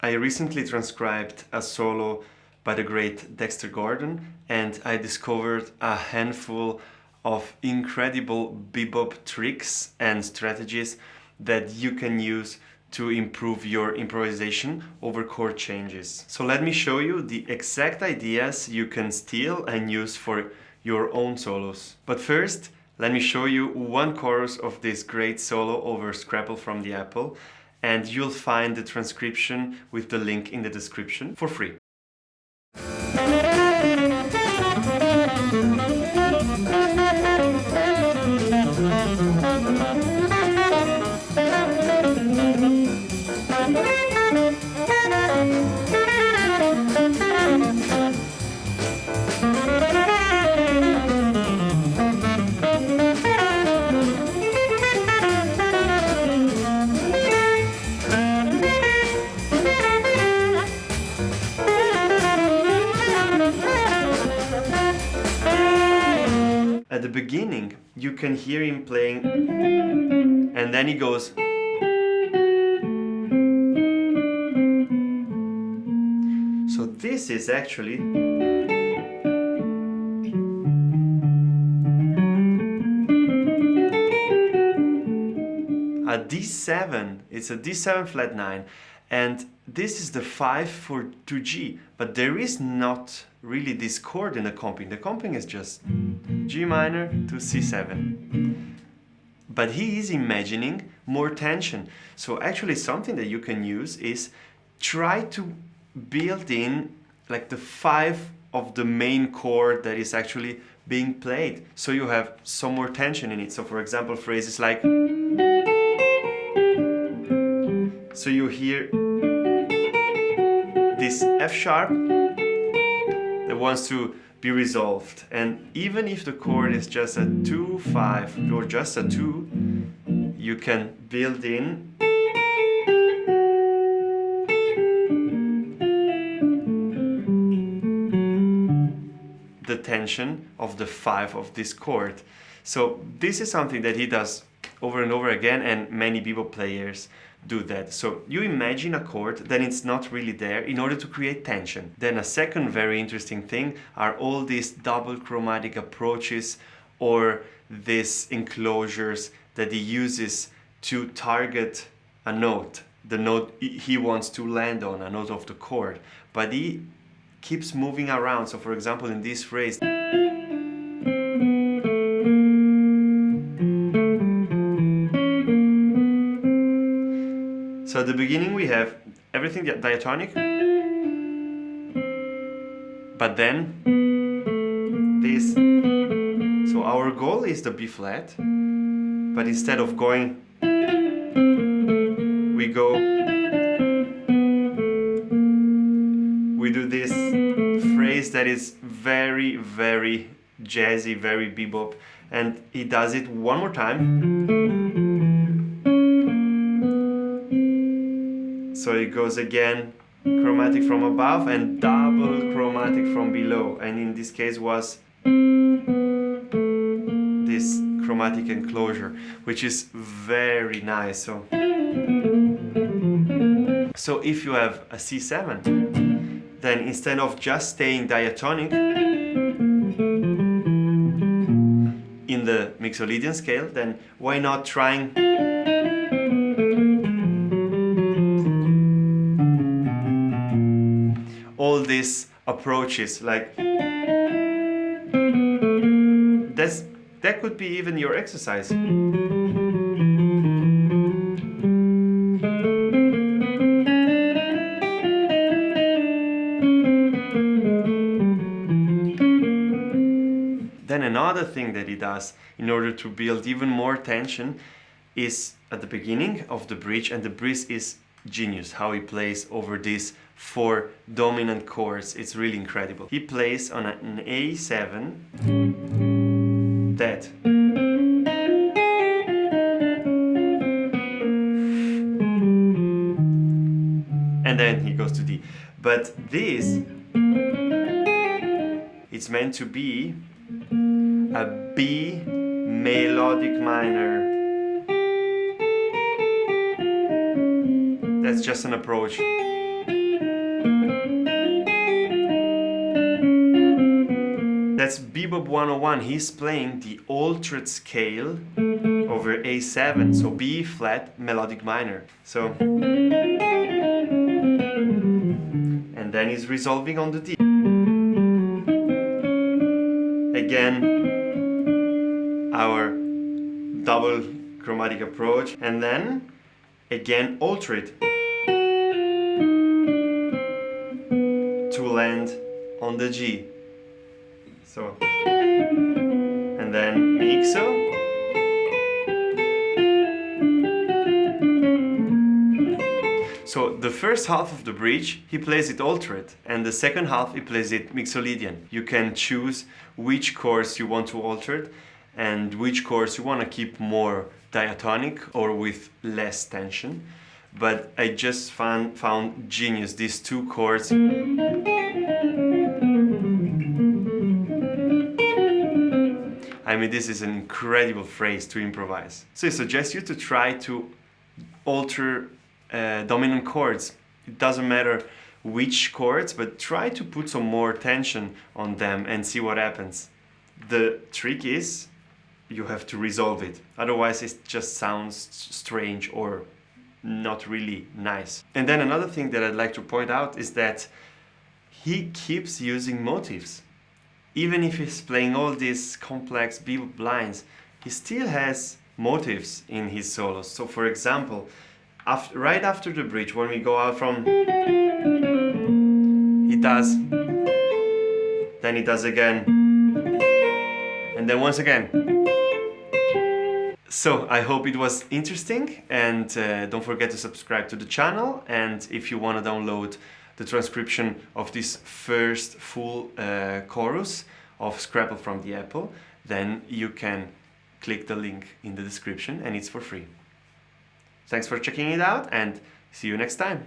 I recently transcribed a solo by the great Dexter Gordon, and I discovered a handful of incredible bebop tricks and strategies that you can use to improve your improvisation over chord changes. So let me show you the exact ideas you can steal and use for your own solos. But first, let me show you one chorus of this great solo over Scrapple from the Apple, and you'll find the transcription with the link in the description for free. At the beginning, you can hear him playing, and then he goes. So this is actually a D7. It's a D7 flat 9, and this is the 5 for 2G, but there is not really this chord in the comping. The comping is just G minor to C7. But he is imagining more tension. So actually something that you can use is try to build in like the 5 of the main chord that is actually being played. So you have some more tension in it. So for example, phrases like, so you hear this F sharp that wants to be resolved, and even if the chord is just a 2-5 or just a 2, you can build in the tension of the 5 of this chord. So this is something that he does over and over again, and many bebop players do that. So you imagine a chord, then it's not really there in order to create tension. Then a second very interesting thing are all these double chromatic approaches or these enclosures that he uses to target a note, the note he wants to land on, a note of the chord, but he keeps moving around. So for example, in this phrase, so at the beginning we have everything diatonic, but then this. So our goal is the B flat, but instead of going, we do this phrase that is very, very jazzy, very bebop, and he does it one more time. So it goes again, chromatic from above and double chromatic from below, and in this case was this chromatic enclosure, which is very nice. So if you have a C7, then instead of just staying diatonic in the Mixolydian scale, then why not trying all these approaches, like that could be even your exercise. Then another thing that he does in order to build even more tension is at the beginning of the bridge, and the bridge is genius how he plays over these 4 dominant chords. It's really incredible. He plays on an A7 that and then he goes to D. But this, it's meant to be a B melodic minor. That's just an approach. that's Bebop 101. He's playing the altered scale over A7, so B flat melodic minor. So, and then he's resolving on the D. Again, our double chromatic approach, and then again alter it to land on the G. So, and then mixo. So the first half of the bridge he plays it altered, and the second half he plays it mixolydian. You can choose which chords you want to alter and which chords you want to keep more diatonic or with less tension. But I just found genius, these two chords. I mean, this is an incredible phrase to improvise. So I suggest you to try to alter dominant chords. It doesn't matter which chords, but try to put some more tension on them and see what happens. The trick is you have to resolve it, otherwise it just sounds strange or not really nice. And then another thing that I'd like to point out is that he keeps using motifs. Even if he's playing all these complex bebop lines, he still has motifs in his solos. So for example, right after the bridge, when we go out from, he does, then he does again, and then once again. So I hope it was interesting, and don't forget to subscribe to the channel, and if you want to download the transcription of this first full chorus of Scrabble from the Apple, then you can click the link in the description and it's for free. Thanks for checking it out, and see you next time.